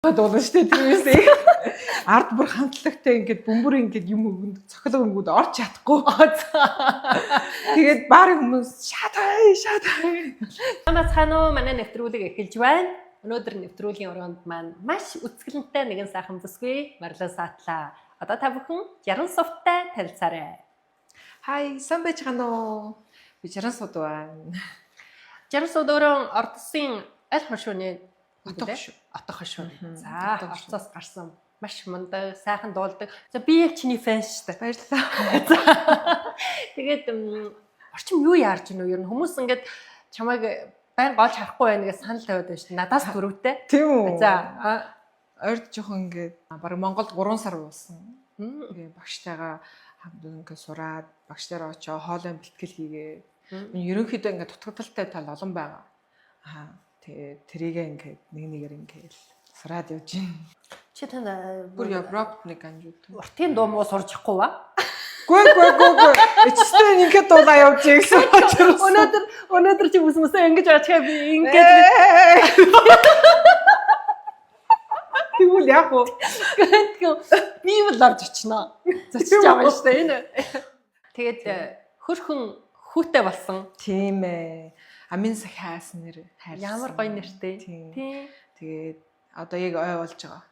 дуулна шүү дээ тэрнээсээ. Ард бүр хамтлагтай ингээд бөмбөр ингээд юм өгөнд цохилго өнгөд орч чадахгүй. Тэгээд баарийн хүмүүс шатай. Танаас ханаа манай нэвтрүүлэг эхэлж байна. Өнөөдөр нэвтрүүлгийн өрөөнд маань маш үцгэлэнтэй нэгэн сайхан бүсгүй марлаа саатлаа. Одоо та бүхэн Жаран сувтай танилцаарай. Хай, сан байж гано уу? Би Жаран сууд байна. Жаран сууд өөрөө Ордсын аль хошууны Отох хошуу. За, Орцоос гарсан маш мундаг, сайхан дуулдаг. За би яг чиний фэн шүү дээ. Баярлалаа. Тэгээд орчим юу яарч гинөө ер нь хүмүүс ингээд чамайг байн голж харахгүй байна гэж санал тавиад байна шүү дээ. Надаас дөрөвтэй. Тийм үү? За, ойрд жоохон ингээд баг Монголд 3 сар уусан. Тэгээ багштайгаа хамт ингээд сураад багштайраа очоо хоолой бэлтгэл хийгээ. Ерөнхийдөө ингээд дутагдaltaй тал олон байгаа. Тэгээ тэрийгээ ингээд нэг нэгээр ингээд сураад явж байна. чи тань Бүр Европт нэг анжууд. уртын дуу муу сурчихгүй ба? Гүй. Эцэстээ ингээд дуулаа явж гэсэн учраас. Өнөөдөр чи бүсмэсээ ингэж очихаа би ингэж тэгвэл яг уу. би юу л авч очно. Зочиж байгаа шүү дээ энэ. Тэгээд хөрхөн хүүтэй болсон. Тийм ээ. Амин сахиас нэр хайрлсан. Ямар гоё нэртэй. Тийм. Тийм. Тэгээд одоо яг ой болж байгаа.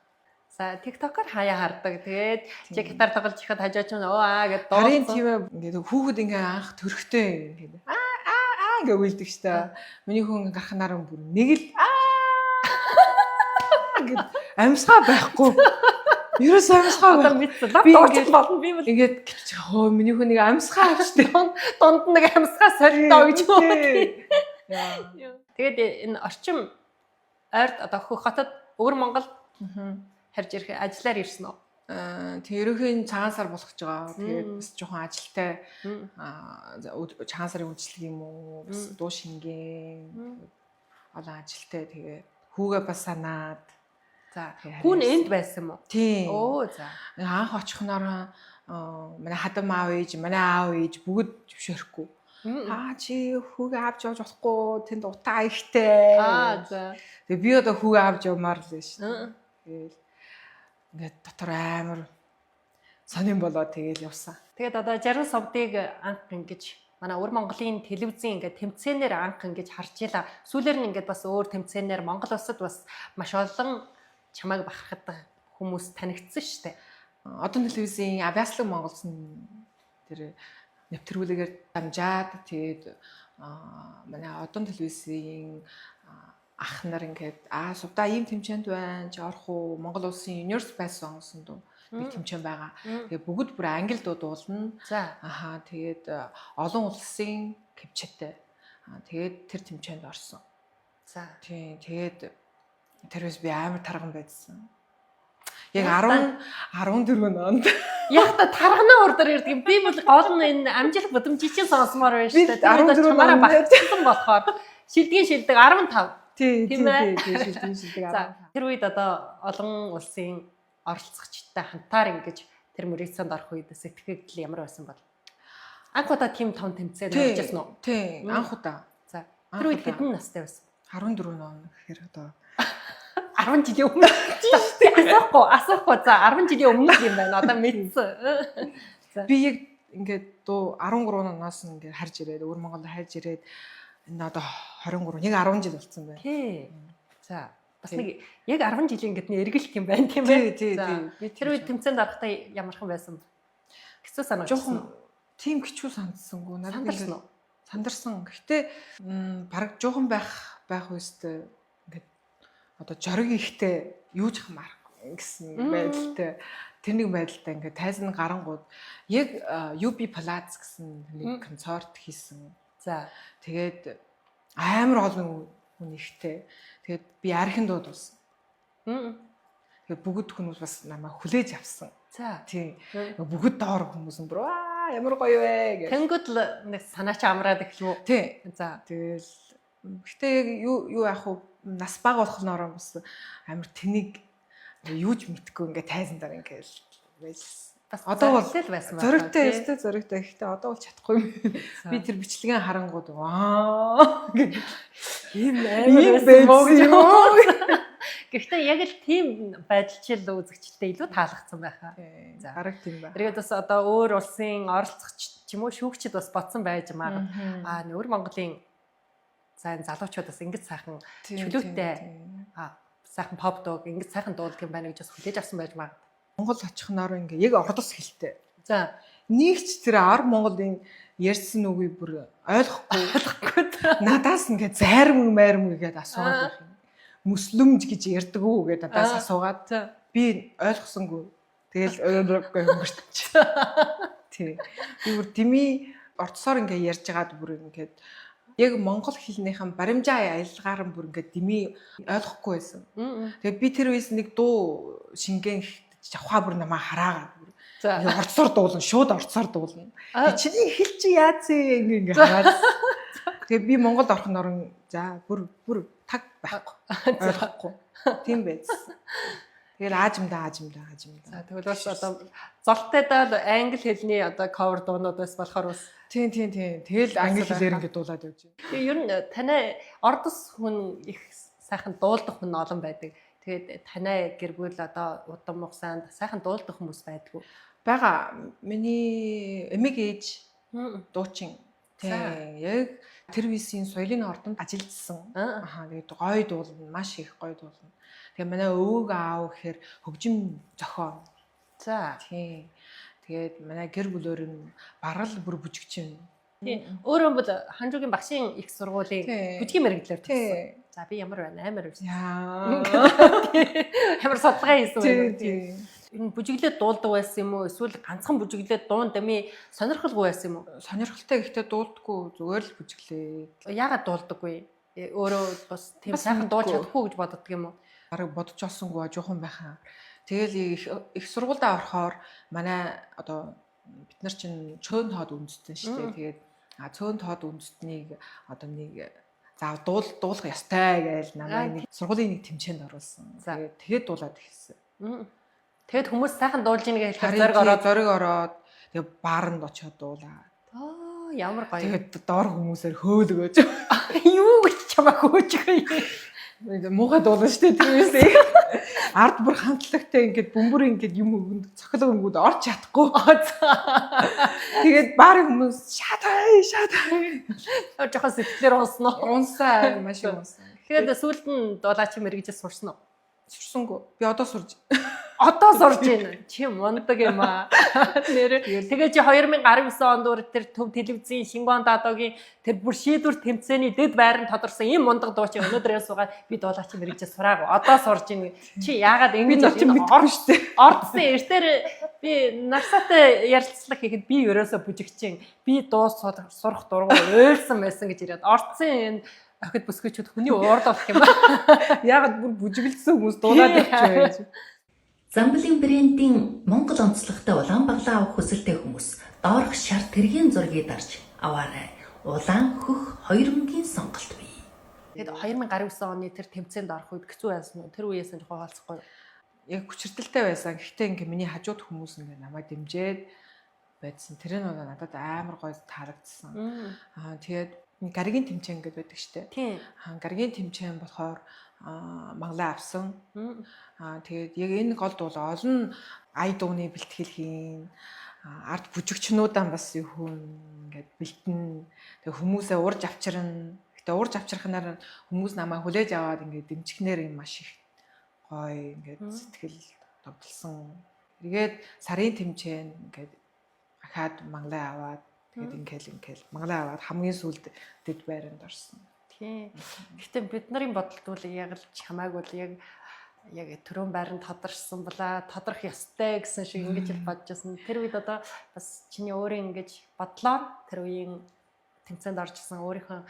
За TikTok-оор хаяа хардаг. Тэгээд чи гитар тоглож ихэд хажууч нь гэд Харин дуулсан. тийм ээ. Ингээд хүүхэд ингээ анх төрхтэй ингээд ингээ үйлдэг штэ. Миний хүн гарахнаар бүр нэг л гэд амьсгаа байхгүй. Ерөөс амьсгаа Одоо байхгүй. мэдсэн. Лав дуулж болно. Би бол Ингээд гिच хөө миний хүн нэг амьсгаа авчтай. дунд нэг амьсгаа сорилтоо гэж юм. Яа. Тэгээд энэ орчим ойрд одоо хөх хотод өвөр Монгол харж ирэх ажиллаар ирсэн үү? Тэг ерөнхийн цагаан сар болох гэж байгаа. Тэгээд бас жоохон ажилтай цагаан сарын үйлчлэг юм уу? Бас дуу шингэн олон ажилтай тэгээд хүүгээ бас санаад. За хүн энд байсан юм уу? Тийм. Оо за. Анх очихноор манай хадам аав ээж, манай аав ээж бүгд зөвшөөрөхгүй. Чи хүүгээ авч явж болохгүй тэнд утаа ихтэй. За. Тэгээ би одоо хүүгээ авч явмаар л шүү дээ. Тэгэл ингээд дотор амар сонирн болоод тэгэл явсан. Тэгээд одоо Жаран сувдыг анх ингэж манай өвөр Монголын телевизийн ингээд тэмцээнээр анх ингэж харж илаа. Сүүлээр нь ингээд бас өөр тэмцээнээр Монгол улсад бас маш олон чамайг бахархад хүмүүс танигдсан шүү дээ. Одон телевизийн Авиаслаг Монголсон тэр нэвтрүүлгээр дамжаад тэгээд манай одон телевизийн ах нар ингээд сувда ийм тэмцээнд байна чи орох уу Монгол улсын Universe байсан сонгосон дуу нэг тэмцээн байгаа. Тэгээ бүгд бүр англи дуу дуулна. За. Тэгээд олон улсын кэпчэтэй. Тэгээд тэр тэмцээнд орсон. За. Тийм тэгээд тэрээс би амар тарган байдсан. Яг 14 онд. Яг та тархнаа урдаар ирдэг юм. Би бол гол нь энэ амжилт бодомжийн сонсомоор байна шүү дээ. Би 14 чамаараа багтсан болохоор шилдэг 15. Тийм шилдэг. За тэр үед одоо олон улсын оролцогчтой хамтаар ингэж тэр мөрөөцөнд орох үед сэтгэл ямар байсан бол? Анх удаа тийм том тэмцээнд орж ирсэн үү? Тийм, анх удаа. За тэр үед хэдэн настай байсан? 14 он гэхээр одоо 10 жилийн өмнө. Асуухгүй. За 10 жилийн өмнө юм байна. Одоо мэдсэн. Би яг ингээд дуу 13 оноос ингээд харж ирээд өвөр Монголд харж ирээд энэ одоо 23 нэг 10 жил болсон байна. Тий. За бас нэг яг 10 жилийн ингээд эргэлт юм байна тийм ээ. Тий. Би тэр үед тэмцээнд орохдоо ямархан байсан бэ? Хэцүү санагдсан. Жоохон тийм хэцүү санагдсангүй. Надад сандарсан уу? Сандарсан. Гэхдээ баг жоохон байх үстэй ингээд одоо жориг ихтэй юу ч хамаар гэсэн байдалтай тэр нэг байдалтай ингээд тайзан гарангууд яг UB Plaza гэсэн нэг концерт хийсэн. За тэгээд амар олон хүн ихтэй. Тэгээд би архин дууд болсон. Тэгээд бүгд хүмүүс бас намайг хүлээж авсан. За тийм бүгд доор хүмүүс бүр ямар гоё вэ гэж. тэнгууд л нэг санаач амраад эхлэв үү? Тийм. За тэгэл гэхдээ яг юу яах вэ? Нас бага болохноор бас амар тэнийг юу ч мэдхгүй ингээд тайзан дээр ингээд байсан. бас одоо бол зоригтой байсан байна. Зоригтой өстэй зоригтой. Гэхдээ одоо бол чадахгүй юм. Би тэр бичлэгийн харангууд ийм амар байсан. Гэхдээ яг л тийм байдалчил үзэгчтэй илүү таалагдсан байхаа. За гараг тийм байна. Тэгээд бас одоо өөр улсын оролцогч ч юм уу шүүгчд бас бодсон байж магад. Өөр Монголын сайн залуучууд бас ингэж сайхан чөлөөтэй сайхан pop dog ингэж сайхан дуулдаг юм байна гэж бас хүлээж авсан байж магад. Монгол очихноор ингээ яг ордос хэлтэй. За Нэгч тэр ар Монголын ярьсан үгийг бүр ойлгохгүй. Надаас ингээ зарим гэдэг асуугаад байх юм. Мөслөмж гэж ярьдаг уу гэдэг надаас асуугаад би ойлгосонгүй. Тэгэл ойлгохгүй өнгөрч. Тий. Би бүр дими ордсоор ингээ ярьж байгаад бүр ингээд яг монгол хэлнийхэн баримжаа аялгаар нь бүр ингээд дими ойлгохгүй байсан. Тэгээ би тэр үеэс нэг дуу шингэн авахаа бүр намаа хараагаад бүр орцоор дуулна, шууд орцоор дуулна. Чиний хэл чи яац ингээ хараад. Тэгээ би Монголд орох норон за бүр таг байхгүй. Ойлгохгүй. Тийм байсан. Тэгэл аажимдаа. За тэгвэл бас одоо золтойдоо англи хэлний одоо cover дуунууд бас болохоор бас тийм. Тэгэл англи хэлээр ингэ дуулаад явж байна. Тэгээ ер нь танай ордос хүн их сайхан дуулдаг хүн олон байдаг. Тэгээд танай гэр бүл одоо удам мухсанд сайхан дуулдаг хүмүүс байдгүй. Бага миний эмэг ээж дуучин. Тийм. Яг тэр висийн соёлын ордонд ажиллажсэн. Тэгээд гоё дуулна, маш их гоё дуулна. Тэгээ манай өвөг аав гэхээр хөгжим зохион. За. Тийм. Тэгээд манай гэр бүлээр нь барал бүр бүжигчин. Тийм. Өөрөө бол Ханжуугийн багшийн их сургуулийн бүжгийн мэрэгдлэр төгссөн. За би ямар байна? Амар байсан. Амар судалгаа хийсэн байна. Тийм. Энэ бүжиглээд дуулдаг байсан юм уу? Эсвэл ганцхан бүжиглээд дуун дэмий сонирхолгүй байсан юм уу? Сонирхолтой гэхдээ дуулдаггүй зүгээр л бүжиглээ. Яагаад дуулдаггүй? Өөрөө бас тийм сайхан дуулж чадахгүй гэж боддог юм уу? Бараг бодож олсонгүй жоохон байхаа. Тэгэл их сургуультай орохоор манай одоо бид нар чинь цөөн тоод үндэстэн шүү дээ. Тэгээд цөөн тоод үндэстнийг одоо нэг за дуулах ёстой гэж намайг нэг сургуулийн нэг тэмцээнд оруулсан. Тэгээд дуулаад эхэлсэн. Тэгэд хүмүүс сайхан дуулж ийн гэж хэлэхээр зориг ороод тэгээд бааранд очиод дуулаад. Ямар гоё. Тэгээд доор хүмүүсээр хөөлгөөж. Юу гэж чамаа хөөжгөө. Муухай дуулна шүү дээ тэрнээсээ. Ард бүр хамтлагтай ингээд бөмбөр ингээд юм өгөнд цохилго өнгөд орч чадахгүй. Тэгээд баарын хүмүүс шатай. Жохоо сэтгэлээр унснаа. Унсаа маш унсан. Тэгэхээр сүүлд нь дуулаач мэрэгжээс сурсан уу? Сурсангүй. Би одоо сурж. Одоо сурж байна. Чи мундаг юм аа. Тэгээ чи 2019 онд тэр төв телевизийн Шингуан Дадогийн тэр бүр шийдвэр тэмцээний дэд байранд тодорсон ийм мундаг дуучин өнөөдрээс суугаад би дуулаач мэрэгжээс сураагүй. Одоо сурж байна. Чи яагаад ингэж орно штэ. Ордсон эртээр би нарсаатай ярилцлага хийхэд би ерөөсө бүжигчин. Би дуу сурах дургу ойлсон байсан гэж ирээд ордсон энэ охид бүсгүйчүүд хүний уурд болох юм аа. Яагаад бүр бүжиглсэн хүмүүс дуулаад явчих вэ? Замблын брендийн Монгол онцлогтой улаан баглаа авах хүсэлтэй хүмүүс доорх шарт тэргийн зургийг дарж аваарай. Улаан хөх 2000-ийн сонголт бий. Тэгэд 2019 оны тэр тэмцээнд орох үед хэцүү байсан уу? Тэр үеэс нь хуваалцахгүй. Яг хүчирдэлтэй байсан. Гэхдээ ингээ миний хажууд хүмүүс ингээ намайг дэмжиж байдсан. Тэр нь надад амар гоё таалагдсан. Тэгээд гаригийн тэмцээн гэдэг байдаг штэ. Тийм. Гаригийн тэмцээн болохоор маглаа авсан. Тэгээд яг энэ гол дуул олон ая дууны бэлтгэл хийн. Ард бүжигчнуудаа бас юу хүн ингээд бэлтэн. Тэг хүмүүсээ урж авчирна. Гэтэ урж авчирхнаар хүмүүс намайг хүлээж аваад ингээд дэмжихнээр юм маш их гоё ингээд сэтгэл тогтолсон. Тэгээд сарын тэмцээн ингээд ахаад маглаа аваад тэгээд ингээл маглаа аваад хамгийн сүүлд дэд байранд орсон. Тийм. Гэхдээ бид нарын бодолд бол яг л чамайг бол яг төрөн байранд тодорсон була тодрох ёстой гэсэн шиг ингэж л бодож байсан. Тэр үед одоо бас чиний өөрөө ингэж бодлоо тэр үеийн тэмцээнд орж исэн өөрийнхөө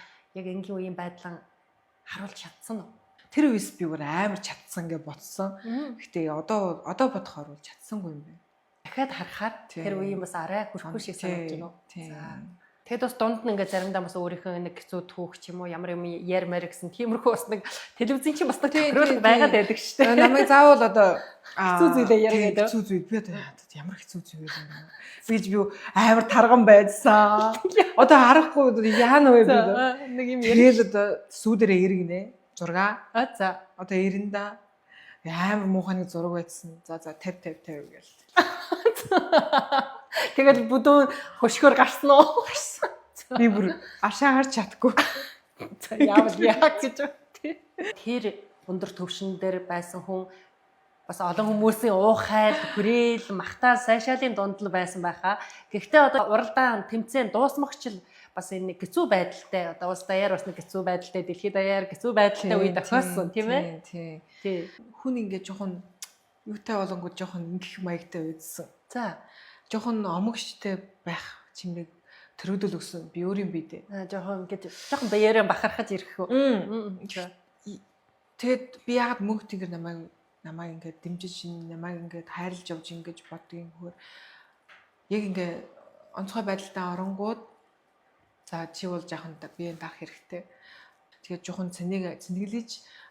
яг энгийн үеийн байдлаа харуулж чадсан уу? Тэр үеэс би бүр амар чадсан гэж бодсон. Гэхдээ одоо бодохоор бол чадсангүй юм байна. Дахиад харахаар тэр үеийн бас арай хүрхгүй шиг санагдаж байна уу? За. Тэгэд бас дунд нь ингээд заримдаа бас өөрийнхөө нэг хэцүү түүх ч юм уу ямар юм ярмаар гэсэн тиймэрхүү бас нэг телевизэн чинь бас нэг тохируулга байгаад байдаг шүү дээ. Намайг заавал одоо хэцүү зүйлээ яриад хэцүү зүйл би одоо ямар хэцүү зүйл юм бэ? Биж би амар тарган байдсан. Одоо харахгүй яана вэ би? Нэг юм яриад одоо сүүдэрээ иргэнэ. 6. За. Одоо 90 да. амар муухай нэг зураг байсан. За 50 гээл. Тэгэл бүдүүн хөшгөр гарсан уу? Би бүр ашаа харж чадахгүй. За яавал яг гэж байна. Тэр өндөр төвшин дээр байсан хүн бас олон хүмүүсийн уухайл, хүрээл, махтаа, сайшаалын дунд л байсан байхаа. Гэхдээ одоо уралдаан тэмцээн дуусмагчл бас энэ хэцүү байдалтай одоо улс даяар бас нэг хэцүү байдалтай, дэлхийд даяар хэцүү байдалтай үе тохиолсон тийм ээ. Тий. Хүн ингээд жоохон юутай болонгууд жоохон ингэх маягтай үйдсэн. За жоохон омогштой байх чимээг төрөөдөл өгсөн. Би өөрийн бие дээ. жоохон ингээд жоохон баяраа бахархаж ирэх үү. Тэгэд би яагаад мөнх тэгэр намайг ингээд дэмжиж намайг ингээд хайрлаж явж ингэж бодгийн хөр яг ингээд онцгой байдалтай оронгууд за чи бол жаахан биеийн дарах хэрэгтэй. Тэгээд жоохон цэнэглэж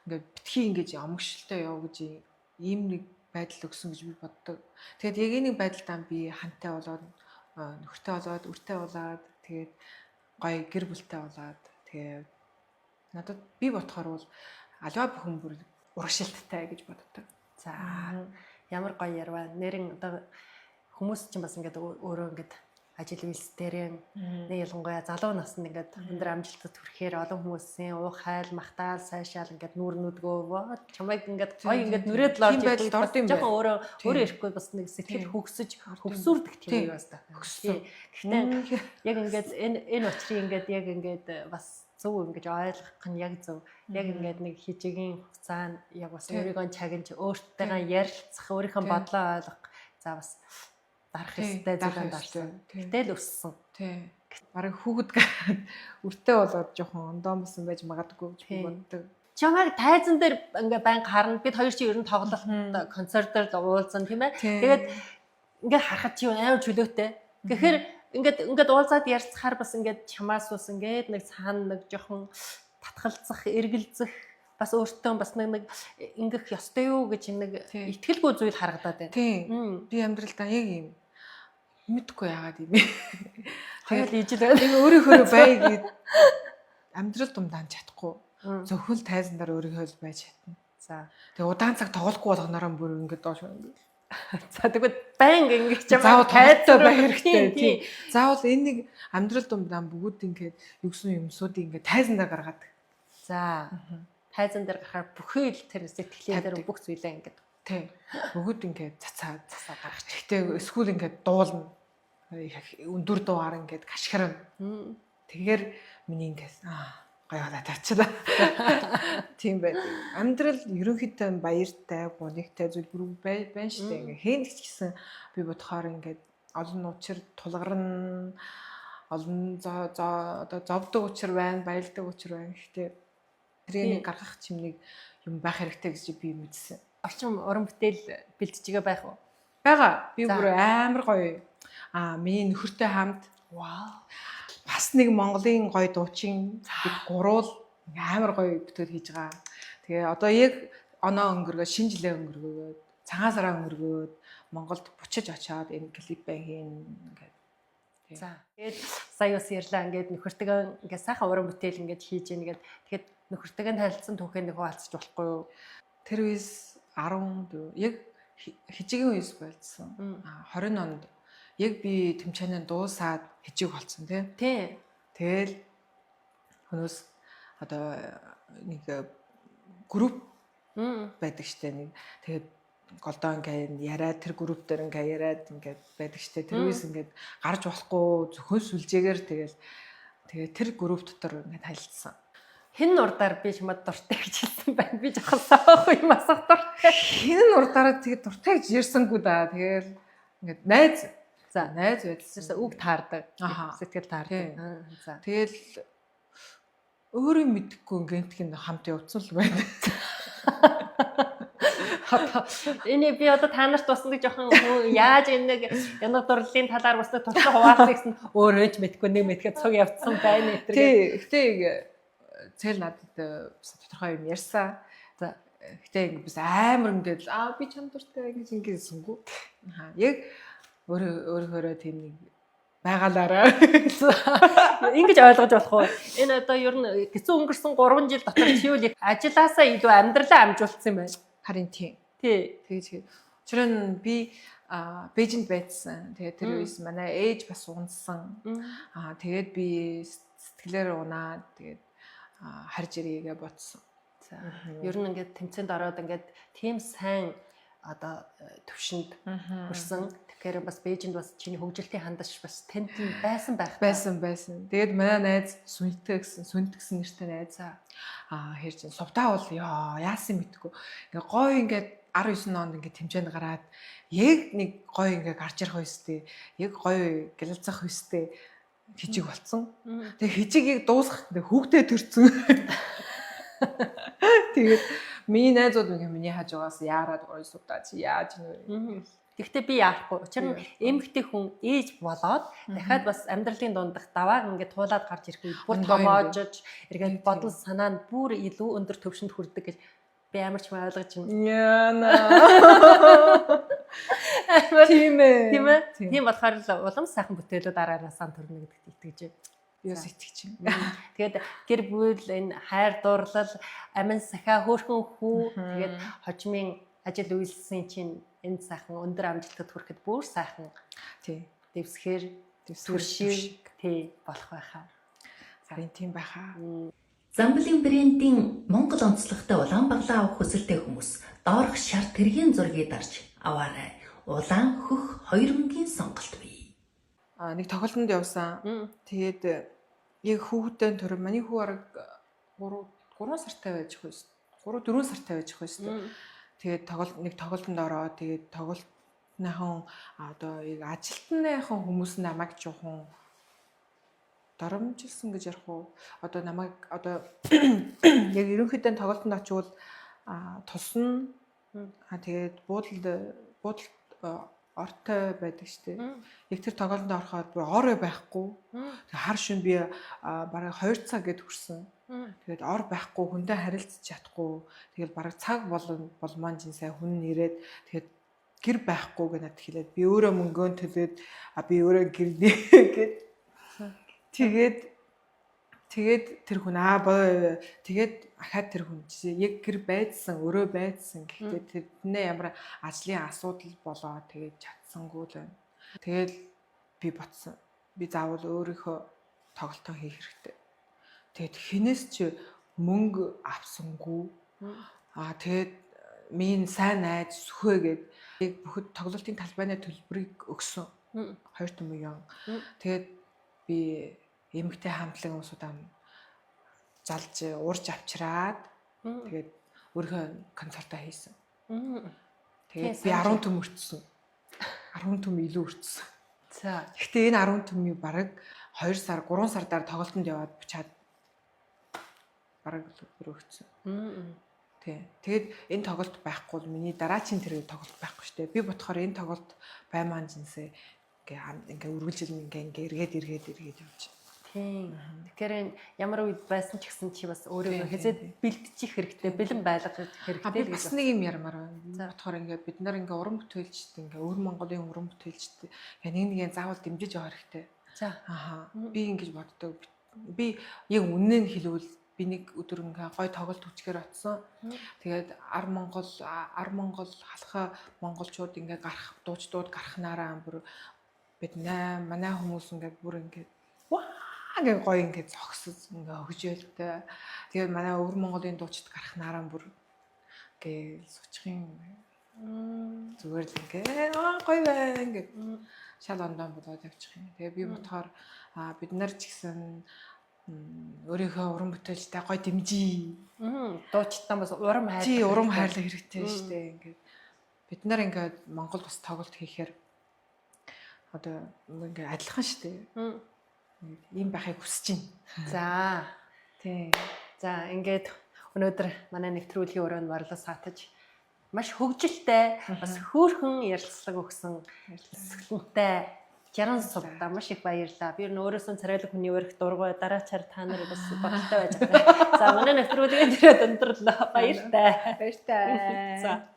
ингээд битгий ингэж омгшилтай яв гэж ийм нэг байдал өгсөн гэж би боддог. Тэгээд яг энэ байдалтаа би хантай болоод нөхөртэй болоод үртэй болоод тэгээд гоё гэр бүлтэй болоод тэгээд надад би бодохоор бол аливаа бүхэн бүр урагшилттай гэж боддог. За ямар гоё ярваа. Нэрэн одоо хүмүүс чинь бас ингээд өөрөө ингээд ажил үйлс дээр нэг ялангуяа залуу наснд ингээд өндөр амжилтад хүрэхээр олон хүмүүсийн уух хайл, махтаал, сайшаал ингээд нүүр нүдгөө чамайг ингээд гоё ингээд нүрээд л орж ирдэг. Жоохон өөрөө ирэхгүй бас нэг сэтгэл хөгсөж хөвсүрдэг тийм юм байна та. Гэхдээ яг ингээд энэ учрыг ингээд яг ингээд бас зөв ингэж ойлгох нь яг зөв. Яг ингээд нэг хижигийн хугацаанд яг бас өөрийгөө чагнаж өөртөөгаа ярилцах, өөрийнхөө бодлоо ойлгох. За бас дарах ёстой зүйлэн дарсан. Гэтэл өссөн. Тий. Бараг хүүхэд гараад үртэй болоод жоохон ондоомсон байж магадгүй гэж би боддог. Чамайг тайзан дээр ингээ байнга харна. Бид хоёр чи ер нь тоглолт концертээр уулзсан тийм ээ. Тэгээд ингээ харахад чи амар чөлөөтэй. Тэгэхээр ингээд уулзаад ярилцахаар бас ингээд чамаас бас ингээд нэг цаана нэг жоохон татгалзах, эргэлзэх бас өөртөө бас нэг ингэх ёстой юу гэж нэг итгэлгүй зүйл харагдаад байна. Тийм. Би амьдралдаа яг юм мэдгүй яагаад юм бэ? Тэгэл ижил байл. Энэ өөрийнхөө бай гэд амьдрал думдаан чадахгүй. Зөвхөн тайзан дээр өөрийнхөө байж чадна. За. Тэгээ удаан цаг тоглохгүй болгоноор бүр ингээд доош байна. За тэгвэл баян ингэж заавал тайзтай байх хэрэгтэй тийм. Заавал энэ нэг амьдрал думдаан бүгд ингээд югсэн юмсуудыг ингээд тайзан дээр гаргаад. За. Тайзан дээр гарахаар бүхий л тэр сэтгэлийн дээр бүх зүйлээ ингээд тийм. Бүгд ингээд цацаа гаргах. Гэхдээ эсвэл ингээд дуулна. Өндөр дуугаар ингээд гашгирна. Тэгэхээр миний ингээд гоё болоо тавчлаа. Тийм байд. Амьдрал ерөнхийдөө баяртай, гонигтай зүйл бүр байна шүү дээ. Ингээ хэн ч гэсэн би бодохоор ингээд олон учир тулгарна, олон одоо зовдөг учир байна, баялдаг учир байна. Гэхдээ тэрийг гаргах чимнийг юм байх хэрэгтэй гэж би мэдсэн. Орчин уран бүтээл бэлтжигээ байх уу? Бага. Би бүр амар гоё. Миний нөхөртэй хамт бас нэг Монголын гоё дуучин бид гурвал амар гоё бүтээл хийж байгаа. Тэгээ одоо яг оноо өнгөргөө, шинэ жилээ өнгөргөөд, цагаан сараа өнгөргөөд Монголд буцаж очиод энэ клипээ хийн ингээд. За. Тэгээд сая ус ярьлаа ингээд нөхөртөө ингээд сайхан уран бүтээл ингээд хийж ийнгээд тэгэхэд нөхөртөө танилцсан түүхээ нэг хаалцж болохгүй юу? Тэр үес 14 яг хижигийн үес болсон. 20 онд яг би тэмцээнээ дуусаад хижиг болсон тий. Тэгэл хүмүүс одоо нэг групп байдаг штэ нэг тэгээд голдоо ингээд яриад тэр групп дээр ингээд яриад ингээд байдаг штэ. Тэр үес ингээд гарч болохгүй зөвхөн сүлжээгээр тэгээд тэр групп дотор ингээд танилцсан. Хэн нурдаар би чамд дуртай гэж хэлсэн байна. Би жоохон саахгүй юм асах дуртай. Хэн нурдаараа тэгээд дуртай гэж ярьсангүй да. Тэгээд ингээд найз байдсан. Үг таардаг. Сэтгэл таардаг. За. Тэгэл өөрөө мэдхгүй гэнтхэн хамт явцсан л байна. Энэ би одоо та нарт бас нэг жоохон яаж энэ янаг дурлалын талаар бас туршлага хуваалцах гэсэн өөрөө ч мэдгүй нэг мэдхэд цуг явцсан байна нэтэр. Гэтээ цэл надад тодорхой юм ярьсан. За гэтээ би амар ингээд би чам дуртай гэж ингэсэнгүү. Яг өөрөөрөө тийм нэг байгалаараа ингэж ойлгож болох уу? Энэ одоо ер нь хэцүү өнгөрсөн 3 жил дотор чи үл ажилласаа илүү амьдралаа амжуулсан юм байна. Харин тийм. Тий. Тэгээд учир нь би Бээжинд байсан. Тэгээд тэр үес манай ээж бас унсан. Тэгээд би сэтгэлээр унаад тэгээд харж ирээгээ бодсон. За ер нь ингээд тэмцээнд ороод ингээд тийм сайн одоо төвшөнд хүрсэн. Тэгэхээр бас Бээжинд бас чиний хөгжилтийн хандаж бас тэнд байсан байх. Байсан. Тэгээд манай найз сүнтгсэн нэртэй найз хэрж сувтаа бол яасан мэдгүй. Ингээ гоё ингээд 19 онд ингээ тэмцээнд гараад яг нэг гоё ингээ гарч ирэх үстэй. Яг гоё гэлэлцэх үстэй хижиг болцсон. Тэгээ хижигийг дуусгах ингээ хүүхдээ төрцөн. Тэгээд миний найзууд ингээ миний хажуугаас яарад сувтаа чи яаж нэ. Гэхдээ би яахгүй. Учир нь эмэгтэй хүн ээж болоод дахиад бас амьдралын дундах давааг ингээд туулаад гарч ирэх үед бүр томоожж эргээд бодол санаа нь бүр илүү өндөр төвшөнд хүрдэг гэж би амар ч ойлгож байна. Тийм ээ. Тийм болохоор л улам сайхан бүтээлүүд араараасаа төрнө гэдэгт итгэж байна. Би бас итгэж байна. Тэгээд гэр бүл энэ хайр дурлал, амин сахиа хөөрхөн хүү тэгээд хожмын ажил үйлсэн чинь энэ сайхан өндөр амжилтад хүрэхэд бүр сайхан дэвсгэр төршиг болох байхаа. Харин тийм байхаа. Замблын брендийн Монгол онцлогтой Улаанбаалаа авах хүсэлтэй хүмүүс доорх шар тэргийн зургийг дарж аваарай. Улаан хөх 2000-ийн сонголт бий. Нэг тоглолтод явсан. Тэгээд яг хүүхдийн төрөв миний хүү арга 3 сартай байж хөөс. 3-4 сартай байж хөөс. Тэгээд нэг тоглолтод ороо. Тэгээд тоглолтныхан одоо яг ажилтныхан хүмүүс намайг жоохон дарамжилсан гэж ярих уу. Одоо намайг одоо яг ерөнхийдөө тоглолтод очивол тусна. Тэгээд буудалд ортой байдаг штеп. Яг тэр тоглолтод орохоор ор байхгүй. Тэгээд хар шин би бараг 2 цаг гээд хүрсэн. Тэгээд ор байхгүй, хүндээ харилцаж чадахгүй. Тэгээд бараг цаг болмон жинсээ хүн нэрээд тэгээд гэр байхгүй гэж надад хэлээд би өөрөө мөнгөөн төлөөд би өөрөө гэр гээд тэгээд тэр хүн тэгээд ахаад тэр хүн яг гэр байдсан, өөрөө байдсан. Гэхдээ тэрнээ ямар ажлын асуудал болоо тэгээд чадсангүй л байна. Тэгээд би ботсон. Би заавал өөрийнхөө тоглолтоо хийх хэрэгтэй. Тэгээд хинээс ч мөнгө авсангүй. Тэгээд минь сайн найз сүхээгээд яг бүхэд тоглолтын талбайны төлбөрийг өгсөн. 2 million. Тэгээд би эмэгтэй хамтлаг хүмүүсүүдээ залж урж авчираад тэгээд өөрийнхөө консалтаа хийсэн. Тэгээд би 10 төм өртсөн. 10 төм илүү өртсөн. За. Гэхдээ энэ 10 төмийг бараг 2 сар, 3 сар дараа тоглолтод яваад бичаад бараг өргөцсөн. Тэгээд энэ тоглолт байхгүй л миний дараачийн тэр тоглолт байхгүй шүү дээ. Би бодохоор энэ тоглолт баймаан жинсээ ингээ үргэлжлэн ингээ эргээд явж. Тийм. Тэгэхээр ямар үед байсан ч гэсэн чи бас өөрөө хэзээд бэлтжих хэрэгтэй, бэлэн байлгах хэрэгтэй гэж бас нэг юм ярмаар байна. Бодохоор ингээ бид нар ингээ уран бүтээлчд ингээ өвөр Монголын уран бүтээлчд ингээ нэг заавал дэмжиж явах хэрэгтэй. За. Би ингэж боддог. Би яг үнэн нь хэлвэл би нэг өдөр ингээ гой тоглолт хүчгээр очсон. Тэгээд ар Монгол халахаа монголчууд ингээ гарах дуучдууд гарахнаараа бүр бид манай хүмүүс ингээ бүр ингээ ингээ гоё ингээ зогсож ингээ хөгжөөлтэй. Тэгээд манай өвөр Монголын дуучид гарахнаараа бүр ингээ суучхын зүгээр л ингээ гоё байна ингээ шал ондон болоод явчих юм. Тэгээд би бодохоор бид нар ч гэсэн өөрийнхөө уран бүтээлчтэй гоё дэмжиж. Дуучдаа бас урам хайрлах. Тий, урам хайрлах хэрэгтэй шүү дээ. Ингээд бид нар ингээд Монгол бас тоглолт хийхээр одоо ингээд адилхан шүү дээ. Ийм байхыг хүсэж байна. За. Тий. За, ингээд өнөөдөр манай нэвтрүүлгийн өрөөнд морилос хатаж маш хөгжилтэй бас хөөрхөн ярилцлага өгсөн сэтгэлтэй Жаран сувда маш их баярлалаа. Би өөрөөсөө царайлаг хүний өрх дургуй дараачаар та нар бас бодолтой байж байгаа. За манай нэвтрүүлгийн дээрээ дөндөрлөө. Баяртай. Баяртай. За.